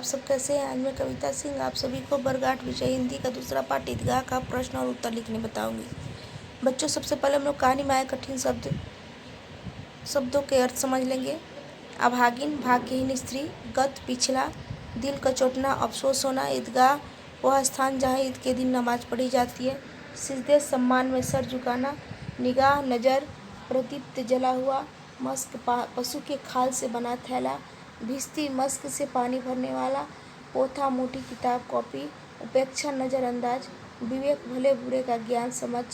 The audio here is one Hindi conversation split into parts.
आप सब कैसे हैं। आज मैं कविता सिंह आप सभी को वर्ग 8 विषय हिंदी का दूसरा पाठ ईदगाह का प्रश्न और उत्तर लिखने बताऊंगी। बच्चों, सबसे पहले हम लोग कहानी में आए कठिन शब्दों के अर्थ समझ लेंगे। अभागिन, भाग्यहीन स्त्री। गत, पिछला। दिल का चोटना, अफसोस होना। ईदगाह, वह स्थान जहाँ ईद के दिन नमाज पढ़ी जाती है। सिजदे, सम्मान में सर झुकाना। निगाह, नज़र। प्रदीप्त, जला हुआ। मस्क, पशु के खाल से बना थैला। भिश्ती, मस्क से पानी भरने वाला। पोथा, मोटी किताब, कॉपी। उपेक्षा, नज़रअंदाज। विवेक, भले बुरे का ज्ञान समझ।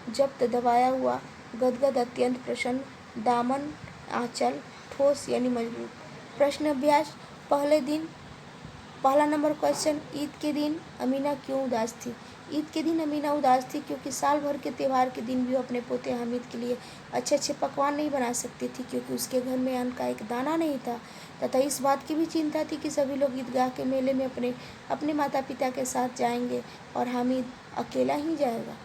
जब्त, दबाया हुआ। गदगद, अत्यंत प्रसन्न। दामन, आंचल। ठोस यानी मजबूत। प्रश्न अभ्यास। पहला नंबर क्वेश्चन, ईद के दिन अमीना क्यों उदास थी। ईद के दिन अमीना उदास थी क्योंकि साल भर के त्यौहार के दिन भी वो अपने पोते हामिद के लिए अच्छे अच्छे पकवान नहीं बना सकती थी, क्योंकि उसके घर में अन्न का एक दाना नहीं था। तथा इस बात की भी चिंता थी कि सभी लोग ईदगाह के मेले में अपने माता पिता के साथ जाएंगे और हामिद अकेला ही जाएगा।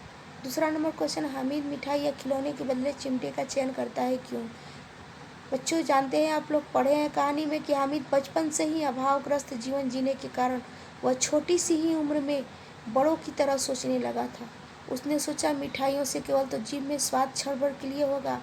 दूसरा नंबर क्वेश्चन, हामिद मिठाई या खिलौने के बदले चिमटे का चयन करता है, क्यों। बच्चों, जानते हैं, आप लोग पढ़े हैं कहानी में कि हामिद बचपन से ही अभावग्रस्त जीवन जीने के कारण वह छोटी सी ही उम्र में बड़ों की तरह सोचने लगा था। उसने सोचा मिठाइयों से केवल तो जीभ में स्वाद क्षण भर के लिए होगा,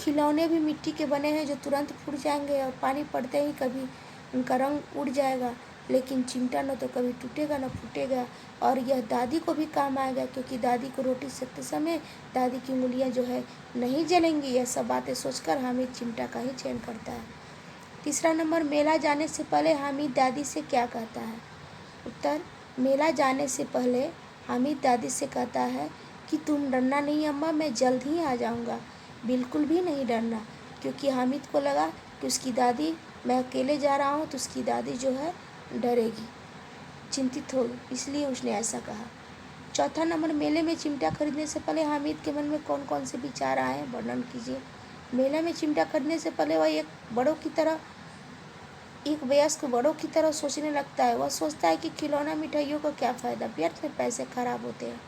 खिलौने भी मिट्टी के बने हैं जो तुरंत फूट जाएंगे और पानी पड़ते ही कभी उनका रंग उड़ जाएगा, लेकिन चिमटा न तो कभी टूटेगा न फूटेगा और यह दादी को भी काम आएगा, क्योंकि दादी को रोटी सेकते समय दादी की उंगलियां जो है नहीं जलेंगी। यह सब बातें सोचकर हामिद चिमटा का ही चयन करता है। तीसरा नंबर, मेला जाने से पहले हामिद दादी से क्या कहता है। उत्तर, मेला जाने से पहले हामिद दादी से कहता है कि तुम डरना नहीं अम्मा, मैं जल्द ही आ जाऊंगा। बिल्कुल भी नहीं डरना, क्योंकि हामिद को लगा कि उसकी दादी, मैं अकेले जा रहा हूँ तो उसकी दादी जो है डरेगी, चिंतित होगी, इसलिए उसने ऐसा कहा। चौथा नंबर, मेले में चिमटा खरीदने से पहले हामिद के मन में कौन कौन से विचार आए, वर्णन कीजिए। मेले में चिमटा खरीदने से पहले वह एक वयस्क बड़ों की तरह सोचने लगता है। वह सोचता है कि खिलौना मिठाइयों का क्या फ़ायदा, व्यर्थ में पैसे खराब होते हैं।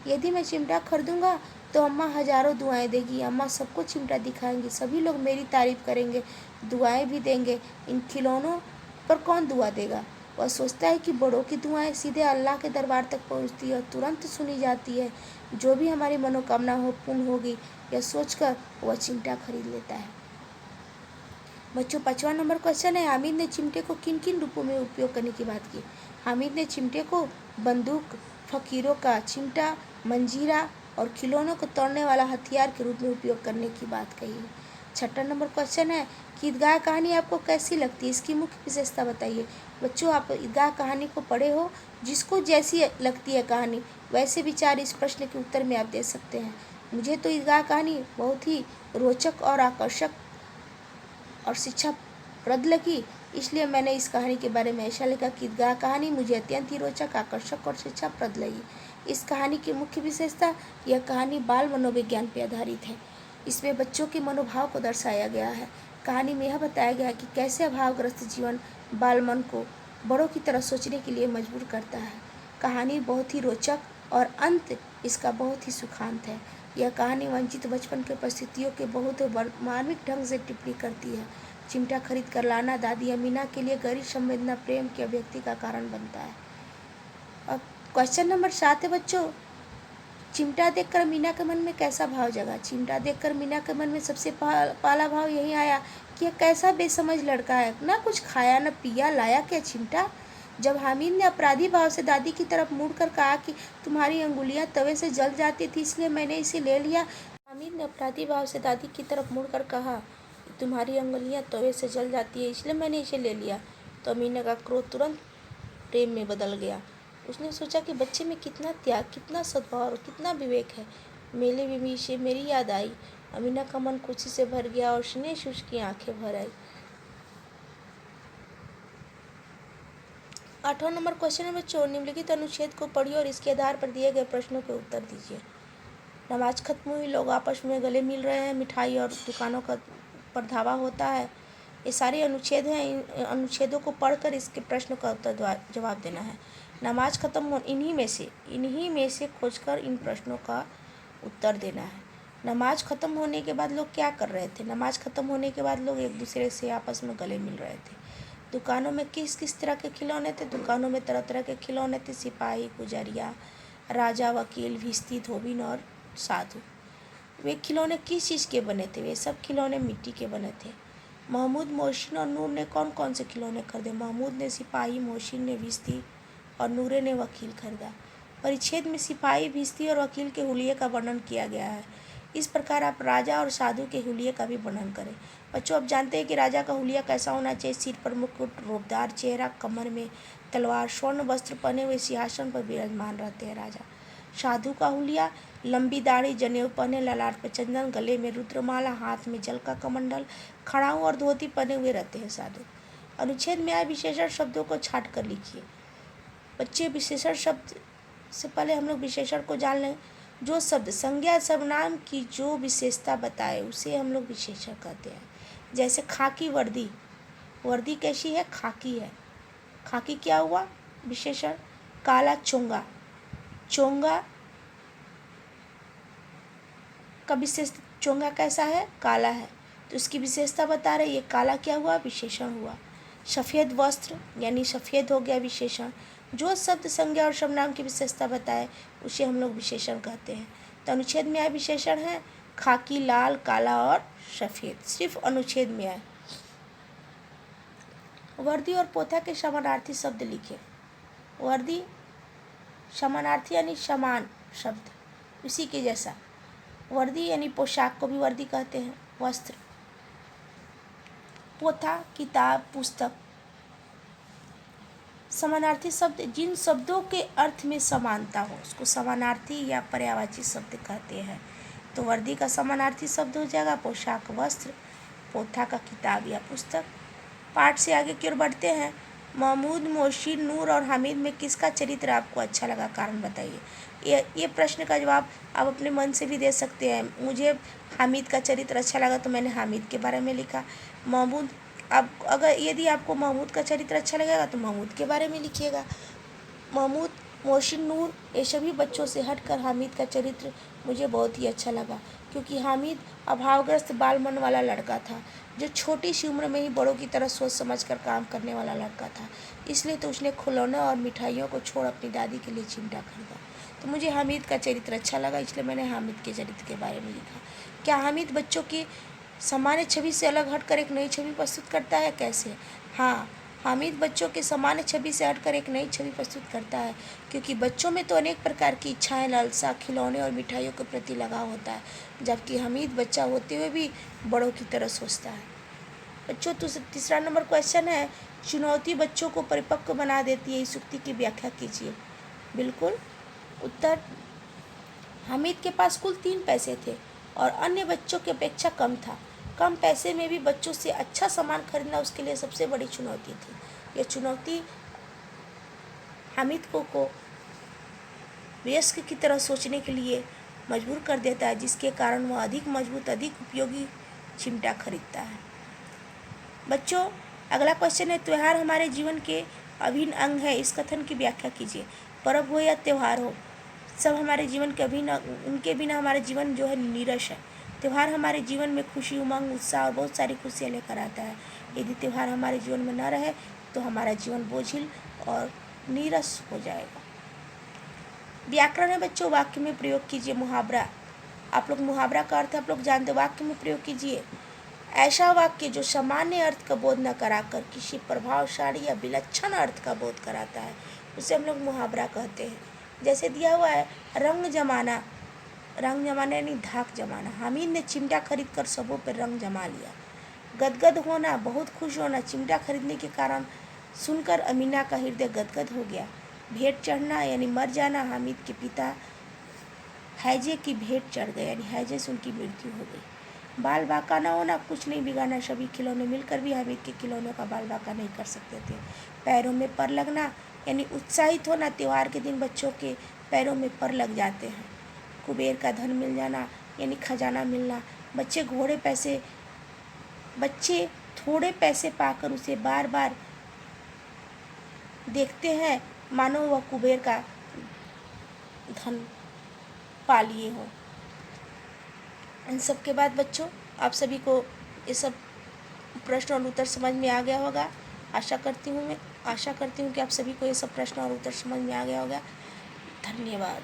यदि मैं चिमटा खरीदूंगा तो अम्मा हजारों दुआएं देगी, अम्मा सबको चिमटा दिखाएंगी, सभी लोग मेरी तारीफ करेंगे, दुआएं भी देंगे। इन खिलौनों पर कौन दुआ देगा। वह सोचता है कि बड़ों की दुआएं सीधे अल्लाह के दरबार तक पहुंचती है और तुरंत सुनी जाती है। जो भी हमारी मनोकामना हो पूर्ण होगी, यह सोचकर वह चिमटा खरीद लेता है। बच्चों, 5वां नंबर क्वेश्चन है, हामिद ने चिमटे को किन किन रूपों में उपयोग करने की बात की। हामिद ने चिमटे को बंदूक, फकीरों का चिमटा, मंजीरा और खिलौनों को तोड़ने वाला हथियार के रूप में उपयोग करने की बात कही है। 6वां नंबर क्वेश्चन है कि ईदगाह कहानी आपको कैसी लगती है, इसकी मुख्य विशेषता बताइए। बच्चों, आप ईदगाह कहानी को पढ़े हो, जिसको जैसी लगती है कहानी वैसे विचार इस प्रश्न के उत्तर में आप दे सकते हैं। मुझे तो ईदगाह कहानी बहुत ही रोचक और आकर्षक और शिक्षाप्रद लगी, इसलिए मैंने इस कहानी के बारे में ऐसा लिखा कि ईदगाह कहानी मुझे अत्यंत ही रोचक, आकर्षक और शिक्षाप्रद लगी। इस कहानी की मुख्य विशेषता, यह कहानी बाल मनोविज्ञान पर आधारित है। इसमें बच्चों के मनोभाव को दर्शाया गया है। कहानी में यह बताया गया है कि कैसे अभावग्रस्त जीवन बाल मन को बड़ों की तरह सोचने के लिए मजबूर करता है। कहानी बहुत ही रोचक और अंत इसका बहुत ही सुखांत है। यह कहानी वंचित बचपन के परिस्थितियों के बहुत मार्मिक ढंग से टिप्पणी करती है। चिमटा खरीद कर लाना दादी अमीना के लिए गहरी संवेदना, प्रेम की अभिव्यक्ति का कारण बनता है। अब क्वेश्चन नंबर 7 है बच्चों, चिमटा देखकर मीना के मन में कैसा भाव जगा। चिमटा देखकर मीना के मन में सबसे पहला भाव यही आया कि यह कैसा बेसमझ लड़का है, ना कुछ खाया न पिया, लाया क्या चिमटा। जब हामिद ने अपराधी भाव से दादी की तरफ मुड़कर कहा कि तुम्हारी अंगुलियां तवे से जल जाती थी इसलिए मैंने इसे ले लिया। हामिद ने अपराधी भाव से दादी की तरफ मुड़कर कहा, तुम्हारी अंगुलियां तवे से जल जाती है इसलिए मैंने इसे ले लिया, तो अमीना का क्रोध तुरंत प्रेम में बदल गया। उसने सोचा कि बच्चे में कितना त्याग, कितना सद्भाव और कितना विवेक है। मेले में भी इसे मेरी याद आई। अमीना का मन खुशी से भर गया और स्नेह से उसकी आंखें भर आई। 8वां नंबर क्वेश्चन है बच्चों, निम्नलिखित अनुच्छेद को पढ़िए और इसके आधार पर दिए गए प्रश्नों के उत्तर दीजिए। नमाज खत्म हुई, लोग आपस में गले मिल रहे हैं, मिठाई और दुकानों का पर धावा होता है। ये सारे अनुच्छेद हैं। इन अनुच्छेदों को पढ़कर इसके प्रश्न का उत्तर जवाब देना है। नमाज खत्म हो, इन्हीं में से खोजकर इन प्रश्नों का उत्तर देना है। नमाज खत्म होने के बाद लोग क्या कर रहे थे। नमाज खत्म होने के बाद लोग एक दूसरे से आपस में गले मिल रहे थे। दुकानों में किस किस तरह के खिलौने थे? दुकानों में तरह तरह के खिलौने थे, सिपाही, गुजरिया, राजा, वकील, भिश्ती, धोबिन और साधु। वे खिलौने किस चीज़ के बने थे? वे सब खिलौने मिट्टी के बने थे। महमूद, मोहसिन और नूर ने कौन कौन से खिलौने खरीदे? महमूद ने सिपाही, मोहसिन ने भिश्ती और नूरे ने वकील खरीदा। परिच्छेद में सिपाही, भिश्ती और वकील के हुलिये का वर्णन किया गया है। इस प्रकार आप राजा और साधु के हुलिये का भी वर्णन करें। बच्चों, आप जानते हैं कि राजा का हुलिया कैसा होना चाहिए? सिर पर मुकुट, रूपदार चेहरा, कमर में तलवार, स्वर्ण वस्त्र पहने हुए सिंहासन पर विराजमान रहते हैं राजा। साधु का हुलिया लंबी दाढ़ी, जनेऊ पहने, ललाट पर चंदन, गले में रुद्रमाला, हाथ में जल का कमंडल, खड़ाऊ और धोती पहने हुए रहते हैं साधु। अनुच्छेद में आए विशेषण शब्दों को छाट कर लिखिए। बच्चे, विशेषण शब्द से पहले हम लोग विशेषण को जान लें। जो शब्द संज्ञा सर्वनाम की जो विशेषता बताए उसे हम लोग विशेषण कहते हैं। जैसे खाकी वर्दी, वर्दी कैसी है? खाकी है। खाकी क्या हुआ? विशेषण। काला चोंगा, चोंगा का विशेष, चोंगा कैसा है? काला है, तो इसकी विशेषता बता रहे। ये काला क्या हुआ? विशेषण हुआ। सफ़ेद वस्त्र यानी सफ़ेद हो गया विशेषण। जो शब्द संज्ञा और सर्वनाम की विशेषता बताए उसे हम लोग विशेषण कहते हैं। तो अनुच्छेद में आए विशेषण है खाकी, लाल, काला और सफ़ेद। सिर्फ अनुच्छेद में आए। वर्दी और पोथा के समानार्थी शब्द लिखे। वर्दी समानार्थी यानी समान शब्द, उसी के जैसा। वर्दी यानी पोशाक को भी वर्दी कहते हैं, वस्त्र। पोथा किताब, पुस्तक। समानार्थी शब्द जिन शब्दों के अर्थ में समानता हो उसको समानार्थी या पर्यायवाची शब्द कहते हैं। तो वर्दी का समानार्थी शब्द हो जाएगा पोशाक, वस्त्र। पोथा का किताब या पुस्तक। पाठ से आगे की ओर बढ़ते हैं। महमूद, मोहसिन, नूर और हामिद में किसका चरित्र आपको अच्छा लगा? कारण बताइए। ये प्रश्न का जवाब आप अपने मन से भी दे सकते हैं। मुझे हामिद का चरित्र अच्छा लगा तो मैंने हामिद के बारे में लिखा। महमूद, अब अगर यदि आपको महमूद का चरित्र अच्छा लगेगा तो महमूद के बारे में लिखिएगा। महमूद, मोहसिन, नूर ये सभी बच्चों से हटकर हामिद का चरित्र मुझे बहुत ही अच्छा लगा, क्योंकि हामिद अभावग्रस्त बाल मन वाला लड़का था, जो छोटी सी उम्र में ही बड़ों की तरह सोच समझ कर काम करने वाला लड़का था। इसलिए तो उसने खिलौनों और मिठाइयों को छोड़ अपनी दादी के लिए चिमटा खरीदा। तो मुझे हामिद का चरित्र अच्छा लगा, इसलिए मैंने हामिद के चरित्र के बारे में लिखा। क्या हामिद बच्चों की सामान्य छवि से अलग हटकर एक नई छवि प्रस्तुत करता है? कैसे? हाँ, हामिद बच्चों के सामान्य छवि से हटकर एक नई छवि प्रस्तुत करता है, क्योंकि बच्चों में तो अनेक प्रकार की इच्छाएं, लालसा, खिलौने और मिठाइयों के प्रति लगाव होता है, जबकि हामिद बच्चा होते हुए भी बड़ों की तरह सोचता है। बच्चों, तो तीसरा नंबर क्वेश्चन है, चुनौती बच्चों को परिपक्व बना देती है, इस उक्ति की व्याख्या कीजिए। बिल्कुल। उत्तर, हामिद के पास कुल 3 पैसे थे और अन्य बच्चों की अपेक्षा कम था। कम पैसे में भी बच्चों से अच्छा सामान खरीदना उसके लिए सबसे बड़ी चुनौती थी। यह चुनौती हामिद को वयस्क की तरह सोचने के लिए मजबूर कर देता है, जिसके कारण वह अधिक मजबूत, अधिक उपयोगी चिमटा खरीदता है। बच्चों, अगला क्वेश्चन है, त्यौहार हमारे जीवन के अभिन्न अंग है, इस कथन की व्याख्या कीजिए। पर्व हो या त्यौहार हो, सब हमारे जीवन के अभिन्न, उनके बिना हमारा जीवन जो है नीरस है। त्यौहार हमारे जीवन में खुशी, उमंग, उत्साह और बहुत सारी खुशियाँ लेकर आता है। यदि त्यौहार हमारे जीवन में न रहे तो हमारा जीवन बोझिल और नीरस हो जाएगा। व्याकरण है बच्चों, वाक्य में प्रयोग कीजिए। मुहावरा, आप लोग मुहावरा का अर्थ आप लोग जानते, वाक्य में प्रयोग कीजिए। ऐसा वाक्य जो सामान्य अर्थ का बोध न कराकर किसी प्रभावशाली या विलक्षण अर्थ का बोध कराता है उसे हम लोग मुहावरा कहते हैं। जैसे दिया हुआ है, रंग जमाना, रंग जमाना यानी धाक जमाना। हामिद ने चिमटा खरीद कर सबों पर रंग जमा लिया। गदगद होना, बहुत खुश होना, चिमटा खरीदने के कारण सुनकर अमीना का हृदय गदगद हो गया। भेंट चढ़ना यानी मर जाना, हामिद के पिता हैजे की भेंट चढ़ गए यानी हैजे से उनकी मृत्यु हो गई। बाल बांका ना होना, कुछ नहीं बिगाड़ना, सभी खिलौने मिलकर भी हामिद के खिलौनों का बाल बांका नहीं कर सकते थे। पैरों में पर लगना यानी उत्साहित होना, त्यौहार के दिन बच्चों के पैरों में पर लग जाते हैं। कुबेर का धन मिल जाना यानी खजाना मिलना, बच्चे थोड़े पैसे पाकर उसे बार बार देखते हैं मानो वह कुबेर का धन पा लिए हों। इन सब के बाद बच्चों, आप सभी को ये सब प्रश्न और उत्तर समझ में आ गया होगा। आशा करती हूँ कि आप सभी को ये सब प्रश्न और उत्तर समझ में आ गया होगा। धन्यवाद।